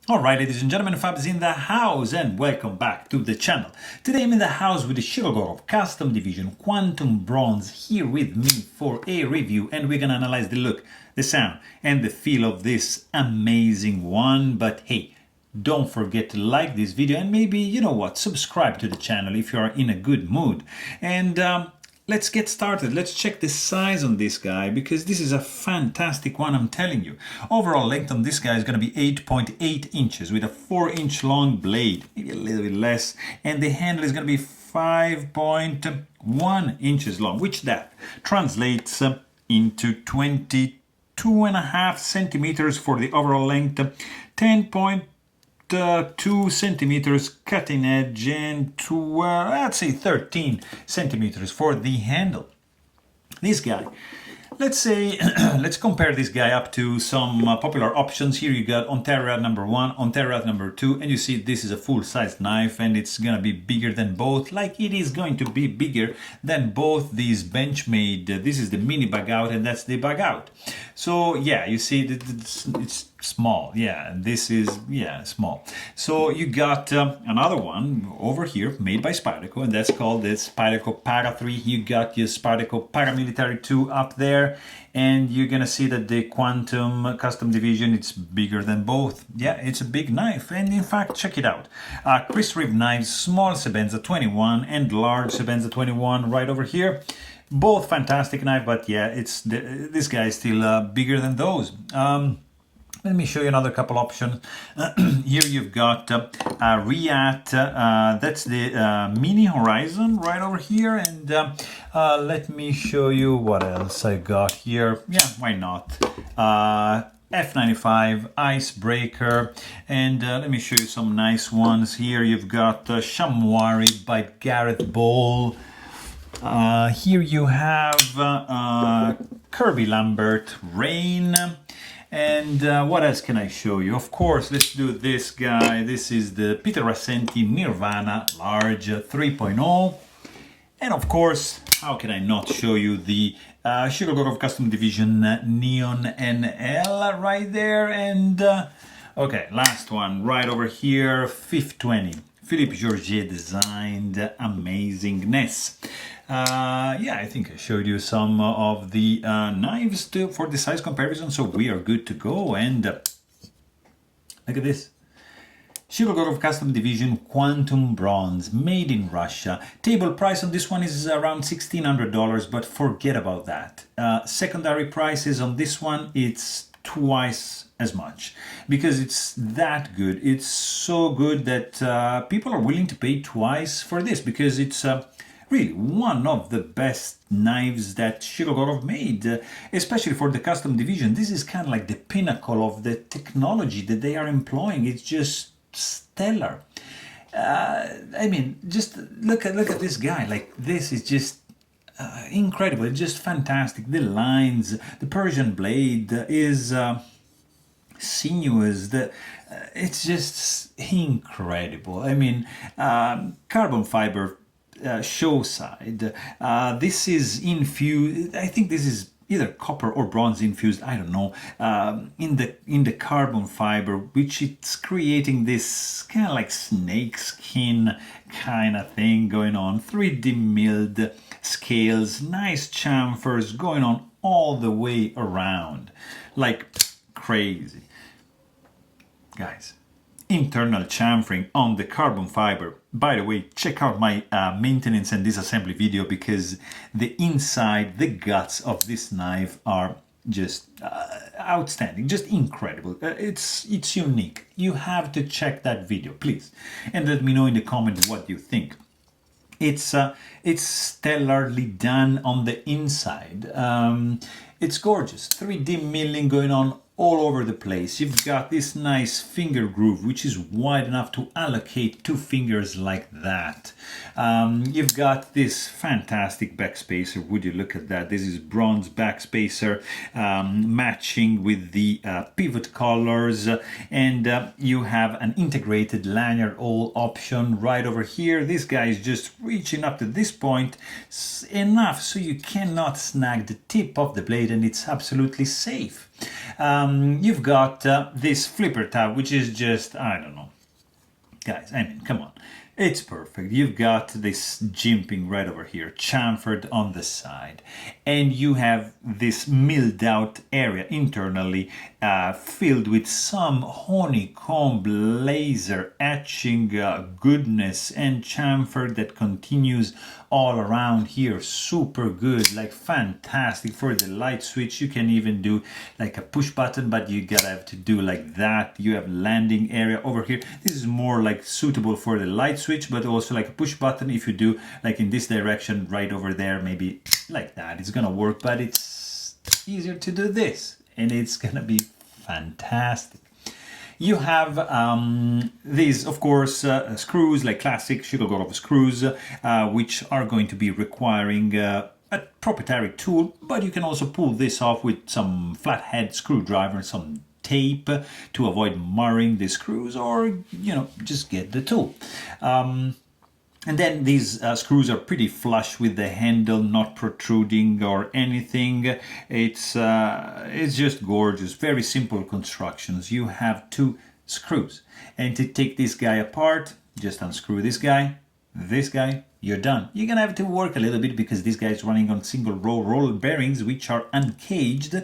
Alright, ladies and gentlemen, Fab's in the house and welcome back to the channel. Today I'm in the house with the Shirogorov Custom Division Quantum Bronze here with me for a review, and we're gonna analyze the look, the sound and the feel of this amazing one. But hey, don't forget to like this video and maybe, you know what, subscribe to the channel if you are in a good mood. And let's get started. Let's check the size on this guy because this is a fantastic one, I'm telling you. Overall length on this guy is going to be 8.8 inches with a 4-inch long blade, maybe a little bit less, and the handle is going to be 5.1 inches long, which that translates into 22.5 centimeters for the overall length, 10.2 centimeters cutting edge, and let's say 13 centimeters for the handle. This guy, let's say, let's compare this guy up to some popular options. Here you got Ontario number 1, Ontario number 2, and you see this is a full-size knife and it's gonna be bigger than both, like it is going to be bigger than both these Benchmade. This is the mini bug out and that's the bug out. So yeah, you see it's small, yeah, and this is, yeah, small. So you got another one over here made by Spyderco, and that's called the Spyderco Para 3. You got your Spyderco Paramilitary 2 up there, and you're gonna see that the Quantum Custom Division, it's bigger than both. Yeah, it's a big knife, and in fact, check it out. Chris Reeve knives, small Sebenza 21 and large Sebenza 21 right over here. Both fantastic knife, but yeah, it's this guy is still bigger than those. Let me show you another couple options. Here you've got Riat, that's the Mini Horizon right over here, and let me show you what else I got here. Yeah, why not? F95 Icebreaker, and let me show you some nice ones. Here you've got Shamwari by Gareth Ball. Here you have Kirby Lambert Rain. And what else can I show you? Of course, let's do this guy. This is the Peter Rassenti Nirvana Large 3.0. And of course, how can I not show you the Shirogorov Custom Division Neon NL right there? And okay, last one right over here, 520. Philippe Georget designed amazingness. Yeah, I think I showed you some of the knives for the size comparison, so we are good to go. And look at this. Shirogorov Custom Division Quantum Bronze, made in Russia. Table price on this one is around $1,600, but forget about that. Secondary prices on this one, it's twice as much because it's that good. It's so good that people are willing to pay twice for this because it's really one of the best knives that Shirogorov made, especially for the custom division. This is kind of like the pinnacle of the technology that they are employing. It's just stellar. I mean, just look at this guy. Like, this is just incredible. It's just fantastic. The lines, the Persian blade is sinuous. It's just incredible. I mean, carbon fiber show side. This is infused. I think this is either copper or bronze infused, I don't know, in the carbon fiber, which it's creating this kind of like snake skin kind of thing going on. 3D milled scales, nice chamfers going on all the way around, like crazy. Guys, internal chamfering on the carbon fiber. By the way, check out my maintenance and disassembly video because the inside, the guts of this knife are just outstanding, just incredible. It's unique. You have to check that video, please, and let me know in the comments what you think. It's stellarly done on the inside. It's gorgeous. 3D milling going on all over the place. You've got this nice finger groove, which is wide enough to allocate 2 fingers like that. You've got this fantastic backspacer. Would you look at that? This is bronze backspacer, matching with the pivot colors, and you have an integrated lanyard all option right over here. This guy is just reaching up to this point enough so you cannot snag the tip of the blade, and it's absolutely safe. You've got this flipper tab, which is just, I don't know. Guys, I mean, come on. It's perfect. You've got this jimping right over here, chamfered on the side. And you have this milled out area internally filled with some honeycomb laser etching goodness and chamfer that continues all around here. Super good, like fantastic for the light switch. You can even do like a push button, but you gotta have to do like that. You have landing area over here. This is more like suitable for the light switch, but also like a push button if you do like in this direction right over there, maybe like that. It's gonna work, but it's easier to do this, and it's gonna be fantastic. You have these, of course, screws, like classic Shirogorov screws, which are going to be requiring a proprietary tool, but you can also pull this off with some flathead screwdriver, some tape to avoid marring the screws, or, you know, just get the tool. And then these screws are pretty flush with the handle, not protruding or anything. It's just gorgeous. Very simple constructions. You have two screws, and to take this guy apart, just unscrew this guy, you're done. You're gonna have to work a little bit because this guy is running on single roll bearings, which are uncaged,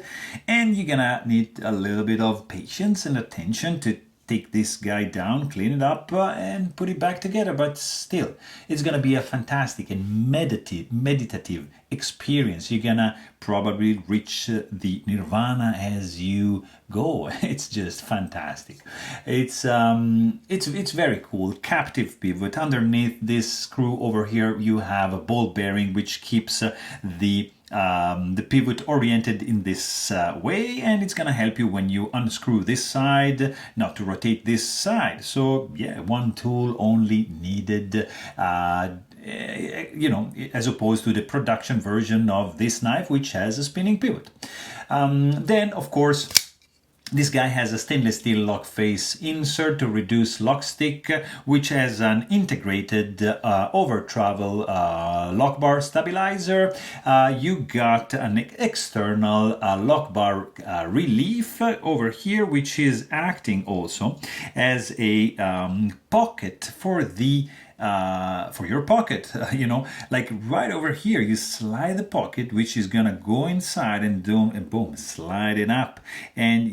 and you're gonna need a little bit of patience and attention to take this guy down, clean it up, and put it back together. But still, it's gonna be a fantastic and meditative experience. You're gonna probably reach the nirvana as you go. It's just fantastic. It's very cool. Captive pivot. Underneath this screw over here, you have a ball bearing which keeps the pivot oriented in this way, and it's gonna help you when you unscrew this side not to rotate this side. So yeah, one tool only needed, you know, as opposed to the production version of this knife, which has a spinning pivot. Then of course, this guy has a stainless steel lock face insert to reduce lock stick, which has an integrated over travel lock bar stabilizer. You got an external lock bar relief over here, which is acting also as a pocket for the for your pocket, you know, like right over here, you slide the pocket, which is gonna go inside and boom, slide it up, and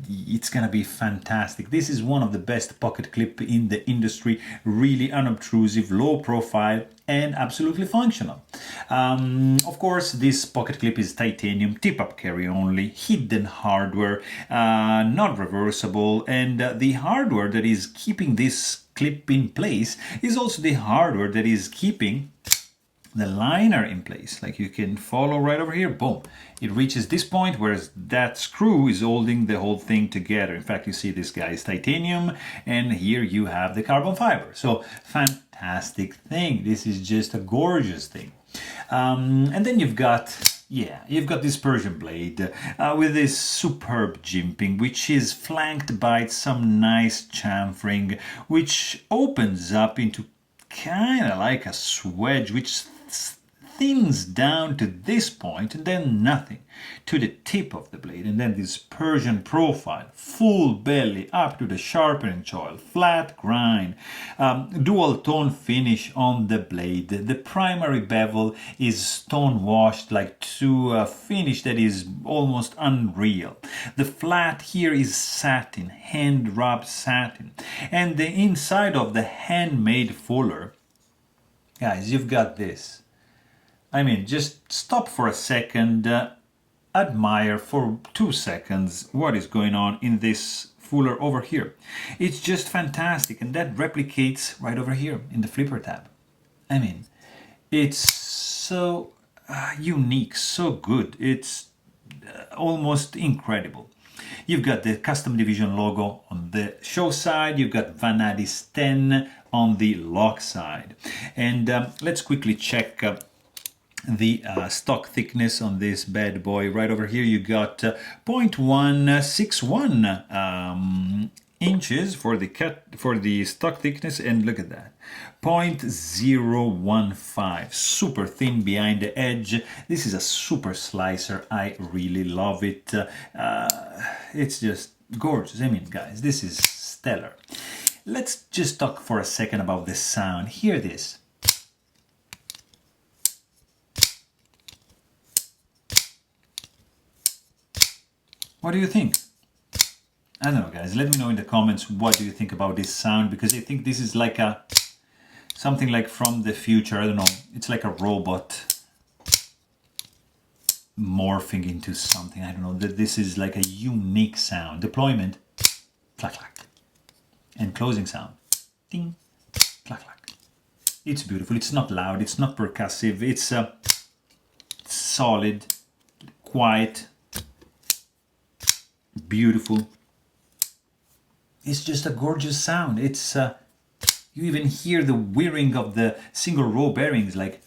it's gonna be fantastic. This is one of the best pocket clip in the industry, really unobtrusive, low profile, and absolutely functional. Of course, this pocket clip is titanium, tip-up carry only, hidden hardware, not reversible, and the hardware that is keeping this clip in place is also the hardware that is keeping the liner in place. Like you can follow right over here, boom, it reaches this point, whereas that screw is holding the whole thing together. In fact, you see this guy is titanium, and here you have the carbon fiber. So fantastic thing. This is just a gorgeous thing. And then you've got this Persian blade with this superb jimping, which is flanked by some nice chamfering, which opens up into kind of like a swedge, which thins down to this point and then nothing to the tip of the blade. And then this Persian profile, full belly up to the sharpening choil, flat grind, dual tone finish on the blade. The primary bevel is stone washed, like to a finish that is almost unreal. The flat here is satin, hand rubbed satin, and the inside of the handmade fuller, guys, you've got this. I mean, just stop for a second, admire for 2 seconds what is going on in this fuller over here. It's just fantastic, and that replicates right over here in the flipper tab. I mean, it's so unique, so good. It's almost incredible. You've got the custom division logo on the show side. You've got Vanadis 10 on the lock side. And let's quickly check the stock thickness on this bad boy. Right over here you got 0.161 inches for the stock thickness, and look at that, 0.015, super thin behind the edge. This is a super slicer. I really love it. It's just gorgeous. I mean, guys, this is stellar. Let's just talk for a second about the sound. Hear this. What do you think? I don't know, guys. Let me know in the comments what do you think about this sound, because I think this is like something like from the future. I don't know. It's like a robot morphing into something. I don't know. This is like a unique sound. Deployment, clack clack, and closing sound, ding, clack clack. It's beautiful. It's not loud. It's not percussive. It's solid, quiet, beautiful. It's just a gorgeous sound. It's you even hear the whirring of the single row bearings, like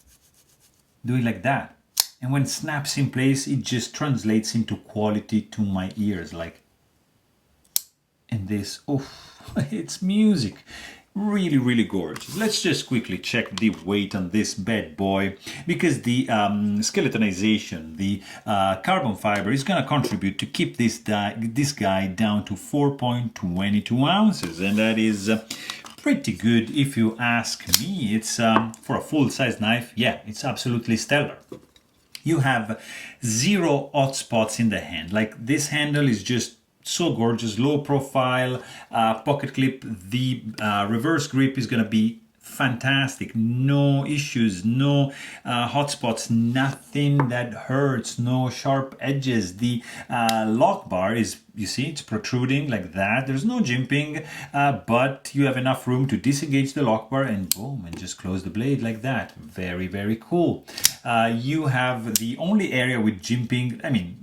doing like that. And when it snaps in place, it just translates into quality to my ears, like. And this, oh, it's music. Really, really gorgeous. Let's just quickly check the weight on this bad boy, because the skeletonization, the carbon fiber, is going to contribute to keep this guy down to 4.22 ounces, and that is pretty good if you ask me. It's for a full-size knife, yeah, it's absolutely stellar. You have 0 hot spots in the hand. Like, this handle is just so gorgeous, low profile, pocket clip. The reverse grip is gonna be fantastic. No issues, no hot spots, nothing that hurts, no sharp edges. The lock bar is, you see, it's protruding like that. There's no jimping, but you have enough room to disengage the lock bar and boom, and just close the blade like that. Very, very cool. You have the only area with jimping. I mean,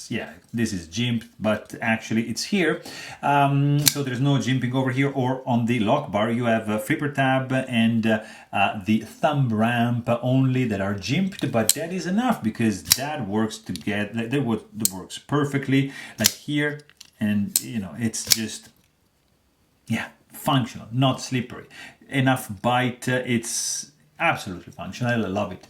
yeah, this is jimped, but actually it's here. So there's no jimping over here or on the lock bar. You have a flipper tab and the thumb ramp only that are jimped, but that is enough because that works together. That works perfectly, like here, and you know, it's just, yeah, functional, not slippery. Enough bite. It's absolutely functional. I love it.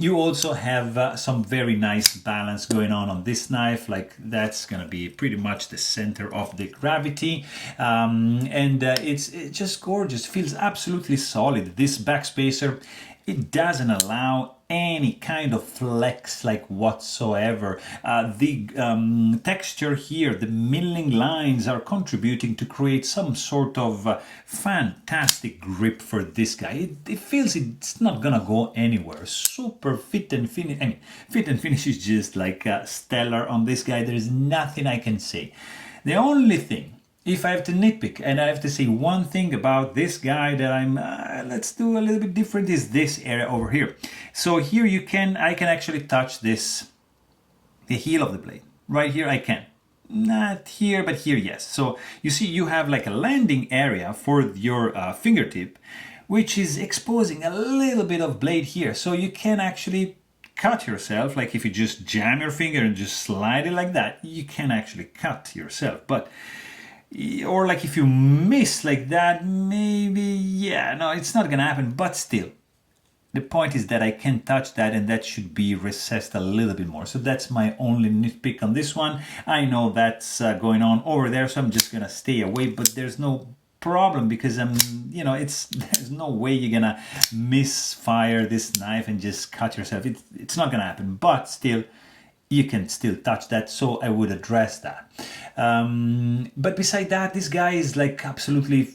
You also have some very nice balance going on this knife. Like, that's gonna be pretty much the center of the gravity, and it's just gorgeous. Feels absolutely solid. This backspacer, it doesn't allow any kind of flex, like, whatsoever. The texture here, the milling lines are contributing to create some sort of fantastic grip for this guy. It feels it's not gonna go anywhere. Super fit and finish. I mean, fit and finish is just like stellar on this guy. There is nothing I can say. The only thing, if I have to nitpick and I have to say one thing about this guy that I'm, let's do a little bit different, is this area over here. So here I can actually touch this, the heel of the blade. Right here I can. Not here, but here, yes. So you see, you have like a landing area for your fingertip, which is exposing a little bit of blade here. So you can actually cut yourself, like if you just jam your finger and just slide it like that, you can actually cut yourself. But or like if you miss like that, maybe, yeah, no, it's not gonna happen. But still, the point is that I can touch that, and that should be recessed a little bit more. So that's my only nitpick on this one. I know that's going on over there, so I'm just gonna stay away, but there's no problem because you know, there's no way you're gonna misfire this knife and just cut yourself. It's not gonna happen, but still, you can still touch that, so I would address that. But beside that, this guy is like absolutely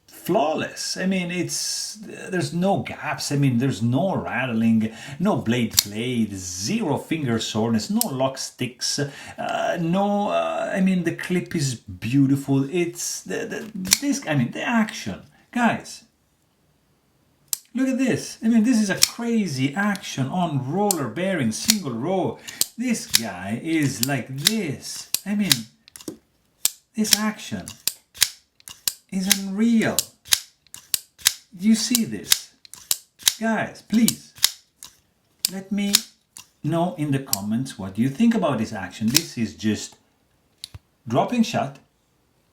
flawless. I mean, there's no gaps. I mean, there's no rattling, no blade play, 0 finger soreness, no lock sticks, no. I mean, the clip is beautiful. It's I mean, the action, guys. Look at this. I mean, this is a crazy action on roller bearing, single row. This guy is like this. I mean, this action is unreal. Do you see this? Guys, please, let me know in the comments what you think about this action. This is just dropping shot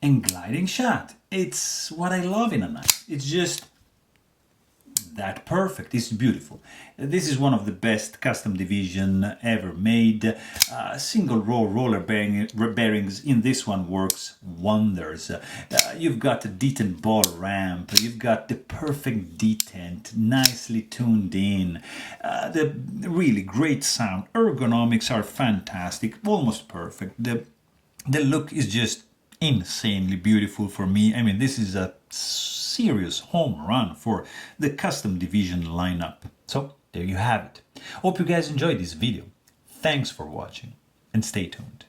and gliding shot. It's what I love in a knife. It's just that perfect. It's beautiful. This is one of the best custom division ever made. Single row roller bearings in this one works wonders. You've got a detent ball ramp. You've got the perfect detent, nicely tuned in. The really great sound. Ergonomics are fantastic, almost perfect. The look is just insanely beautiful for me. I mean, this is a serious home run for the custom division lineup. So there you have it. Hope you guys enjoyed this video. Thanks for watching and stay tuned.